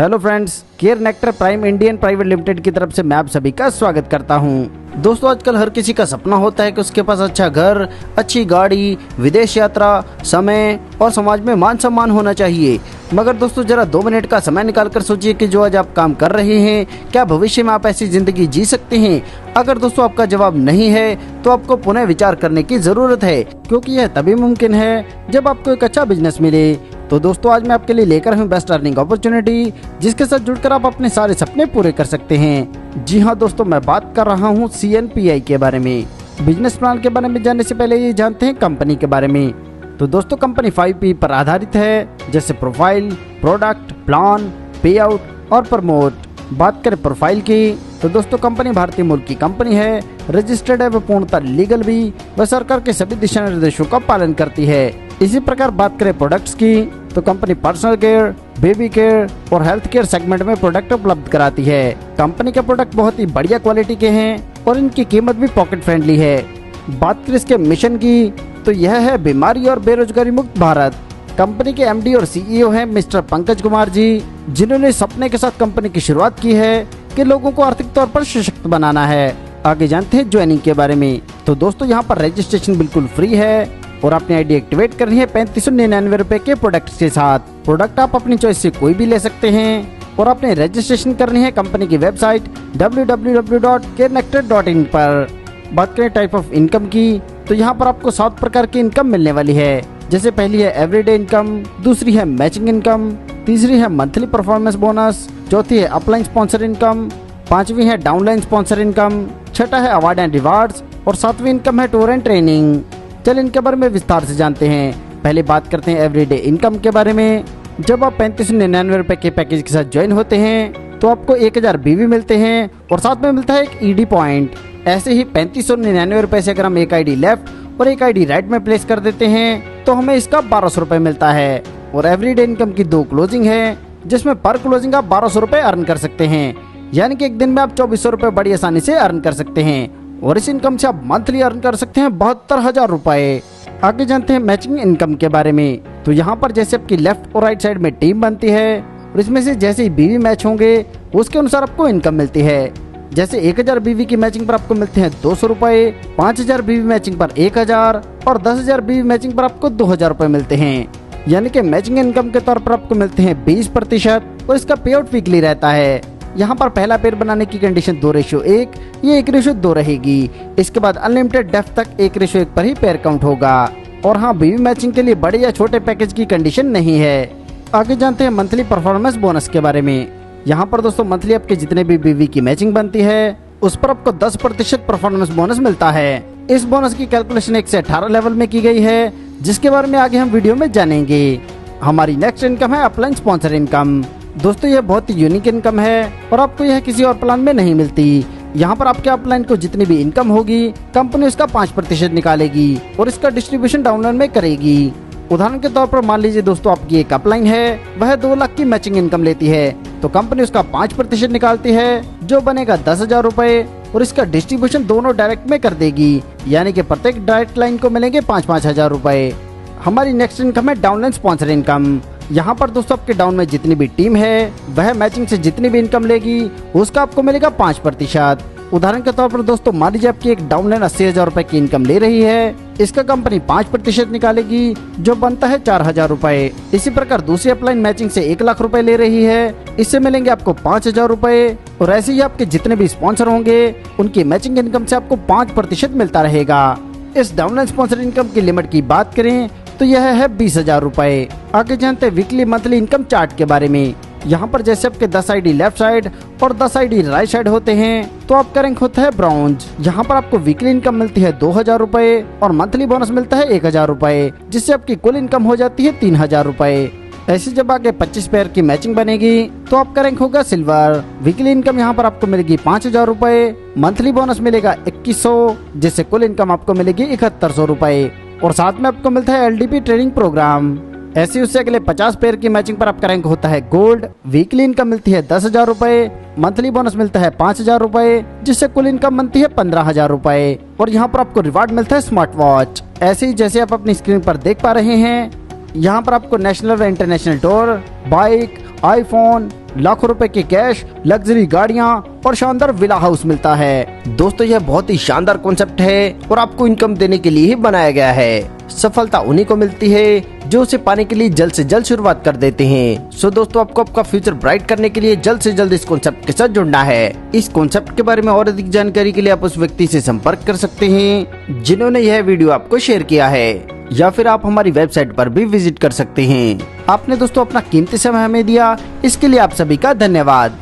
Hello friends, care nectar prime Indian private limited की तरफ से मैं आप सभी का स्वागत करता हूं। दोस्तों, आजकल हर किसी का सपना होता है कि उसके पास अच्छा घर, अच्छी गाड़ी, विदेश यात्रा, समय और समाज में मान सम्मान होना चाहिए। मगर दोस्तों, जरा 2 मिनट का समय निकालकर सोचिए कि जो आज आप काम कर रहे हैं, क्या भविष्य में आप ऐसी जिंदगी जी सकते हैं? अगर दोस्तों आपका जवाब नहीं है तो आपको पुनः विचार करने की जरूरत है, क्योंकि यह तभी मुमकिन है जब आपको एक अच्छा बिजनेस मिले। तो दोस्तों, आज मैं आपके लिए लेकर हूँ बेस्ट अर्निंग अपॉर्चुनिटी, जिसके साथ जुड़कर आप अपने सारे सपने पूरे कर सकते हैं। जी हाँ दोस्तों, मैं बात कर रहा हूँ CNPI के बारे में। बिजनेस प्लान के बारे में जानने से पहले ये जानते हैं कंपनी के बारे में। तो दोस्तों, कंपनी 5P पर आधारित है, जैसे प्रोफाइल, प्रोडक्ट, प्लान, पे आउट और प्रमोट। बात करें प्रोफाइल की तो दोस्तों, कंपनी भारतीय मूल की कंपनी है, रजिस्टर्ड है व पूर्णतः लीगल भी, व सरकार के सभी दिशा निर्देशों का पालन करती है। इसी प्रकार बात करें प्रोडक्ट्स की तो company personal care, baby care और हेल्थ केयर सेगमेंट में प्रोडक्ट उपलब्ध कराती है। कंपनी के प्रोडक्ट बहुत ही बढ़िया क्वालिटी के हैं और इनकी कीमत भी पॉकेट फ्रेंडली है। बात करें इसके मिशन की तो यह है बीमारी और बेरोजगारी मुक्त भारत। कंपनी के MD और CEO हैं मिस्टर पंकज कुमार जी, जिन्होंने सपने के साथ कंपनी की शुरुआत की है कि लोगों को आर्थिक तौर पर सशक्त बनाना है। आगे जानते हैं ज्वाइनिंग के बारे में। तो दोस्तों, यहाँ पर रजिस्ट्रेशन बिल्कुल फ्री है और अपनी ID एक्टिवेट करनी है 3599 रुपए के प्रोडक्ट के साथ। प्रोडक्ट आप अपनी चॉइस से कोई भी ले सकते हैं और अपने रजिस्ट्रेशन करनी है कंपनी की वेबसाइट www.carenectar.in पर। बात करें टाइप ऑफ इनकम की तो यहाँ पर आपको 7 प्रकार की इनकम मिलने वाली है। जैसे पहली है एवरीडे इनकम, दूसरी है मैचिंग इनकम, तीसरी है मंथली परफॉर्मेंस बोनस, चौथी है अपलाइन स्पॉन्सर इनकम, पांचवी है डाउनलाइन स्पॉन्सर इनकम, छठा है अवार्ड एंड रिवार्ड्स और सातवीं इनकम है टूर एंड ट्रेनिंग। चल इनके बारे में विस्तार से जानते हैं। पहले बात करते हैं एवरीडे इनकम के बारे में। जब आप 3599 रुपए के पैकेज के साथ ज्वाइन होते हैं तो आपको 1000 BV मिलते हैं और साथ में मिलता है एक ED पॉइंट। ऐसे ही 3599 रुपए से अगर हम एक ID लेफ्ट और एक ID राइट में प्लेस कर देते हैं तो हमें इसका 1200 रुपए मिलता है। और एवरीडे इनकम की 2 क्लोजिंग है, जिसमें पर क्लोजिंग आप 1200 रुपए अर्न कर सकते हैं, यानी कि एक दिन में आप 2400 रुपए बड़ी आसानी से अर्न कर सकते हैं। और इस इनकम से आप मंथली अर्न कर सकते हैं 72,000 रुपए। आगे जानते हैं मैचिंग इनकम के बारे में। तो यहाँ पर जैसे आपकी लेफ्ट और राइट साइड में टीम बनती है और इसमें से जैसे ही BV मैच होंगे उसके अनुसार आपको इनकम मिलती है। जैसे 1000 BV की मैचिंग पर आपको मिलते हैं 200 रुपए, 5000 BV मैचिंग पर 1000 और 10,000 BV मैचिंग पर आपको 2000 रुपए मिलते हैं। यानी कि मैचिंग इनकम के तौर पर आपको मिलते हैं 20% और इसका पे आउट वीकली रहता है। यहाँ पर पहला पेयर बनाने की कंडीशन 2:1, ये 1:2 रहेगी। इसके बाद अनलिमिटेड डेप्थ तक 1:1 पर ही पेयर काउंट होगा। और हाँ, BV मैचिंग के लिए बड़े या छोटे पैकेज की कंडीशन नहीं है। आगे जानते हैं मंथली परफॉर्मेंस बोनस के बारे में। यहाँ पर दोस्तों, मंथली आपके जितने भी BV की मैचिंग बनती है उस पर आपको 10% परफॉर्मेंस बोनस मिलता है। इस बोनस की कैलकुलेशन 1 से 18 लेवल में की गई है, जिसके बारे में आगे हम वीडियो में जानेंगे। हमारी नेक्स्ट इनकम है अपलाइन स्पॉन्सर इनकम। दोस्तों, यह बहुत ही यूनिक इनकम है और आपको यह किसी और प्लान में नहीं मिलती। यहाँ पर आपके अपलाइन को जितनी भी इनकम होगी कंपनी उसका 5% निकालेगी और इसका डिस्ट्रीब्यूशन डाउनलाइन में करेगी। उदाहरण के तौर पर मान लीजिए दोस्तों, आपकी एक अपलाइन है, वह 2 लाख की मैचिंग इनकम लेती है, तो कंपनी उसका 5% निकालती है, जो बनेगा 10,000 रुपए और इसका डिस्ट्रीब्यूशन दोनों डायरेक्ट में कर देगी, यानी कि प्रत्येक डायरेक्ट लाइन को मिलेंगे 5-5 हजार रुपए। हमारी नेक्स्ट इनकम है डाउनलाइन स्पॉन्सर इनकम। यहाँ पर दोस्तों, आपके डाउन में जितनी भी टीम है वह मैचिंग से जितनी भी इनकम लेगी उसका आपको मिलेगा 5%। उदाहरण के तौर पर दोस्तों, मान लीजिए आपकी एक डाउनलाइन 80,000 रुपए की इनकम ले रही है, इसका कंपनी 5% निकालेगी, जो बनता है 4,000 रुपए। इसी प्रकार दूसरी अपलाइन मैचिंग से 1 लाख रुपए ले रही है, इससे मिलेंगे आपको 5,000 रुपए। और ऐसे ही आपके जितने भी स्पॉन्सर होंगे उनकी मैचिंग इनकम से आपको 5% मिलता रहेगा। इस डाउनलाइन स्पॉन्सर इनकम की लिमिट की बात करें तो यह है 20,000 रुपए। आगे जानते हैं वीकली मंथली इनकम चार्ट के बारे में। यहाँ पर जैसे आपके 10 ID लेफ्ट साइड और 10 ID राइट साइड होते हैं तो आपका रैंक होता है ब्रॉन्ज। यहाँ पर आपको वीकली इनकम मिलती है 2,000 रुपए और मंथली बोनस मिलता है 1,000 रुपए, जिससे आपकी कुल इनकम हो जाती है 3,000 रुपए। ऐसे जब आगे 25 पेयर की मैचिंग बनेगी तो आपका रैंक होगा सिल्वर। वीकली इनकम यहाँ पर आपको मिलेगी 5,000 रुपए, मंथली बोनस मिलेगा 2100, जिससे कुल इनकम आपको मिलेगी 7100 रुपए और साथ में आपको मिलता है LDP ट्रेनिंग प्रोग्राम। ऐसे उससे अगले 50 पेयर की मैचिंग पर आपका रैंक होता है गोल्ड। वीकली इनकम मिलती है 10,000 रुपए, मंथली बोनस मिलता है 5,000 रुपए, जिससे कुल इनकम बनती है 15,000 रुपए और यहाँ पर आपको रिवार्ड मिलता है स्मार्ट वॉच। ऐसे ही जैसे आप अपनी स्क्रीन पर देख पा रहे हैं, यहाँ पर आपको नेशनल व इंटरनेशनल टूर, बाइक, आईफोन, लाखों रुपए के कैश, लग्जरी गाड़ियाँ और शानदार विला हाउस मिलता है। दोस्तों यह बहुत ही शानदार कॉन्सेप्ट है और आपको इनकम देने के लिए ही बनाया गया है। सफलता उन्हीं को मिलती है जो उसे पाने के लिए जल्द से जल्द शुरुआत कर देते हैं। सो दोस्तों आपको आपका फ्यूचर ब्राइट करने के लिए जल्द से जल्द इस कॉन्सेप्ट के साथ जुड़ना है। इस कॉन्सेप्ट के बारे में और अधिक जानकारी के लिए आप उस व्यक्ति से संपर्क कर सकते हैं जिन्होंने यह वीडियो आपको शेयर किया है, या फिर आप हमारी वेबसाइट पर भी विजिट कर सकते हैं। आपने दोस्तों अपना कीमती समय हमें दिया, इसके लिए आप सभी का धन्यवाद।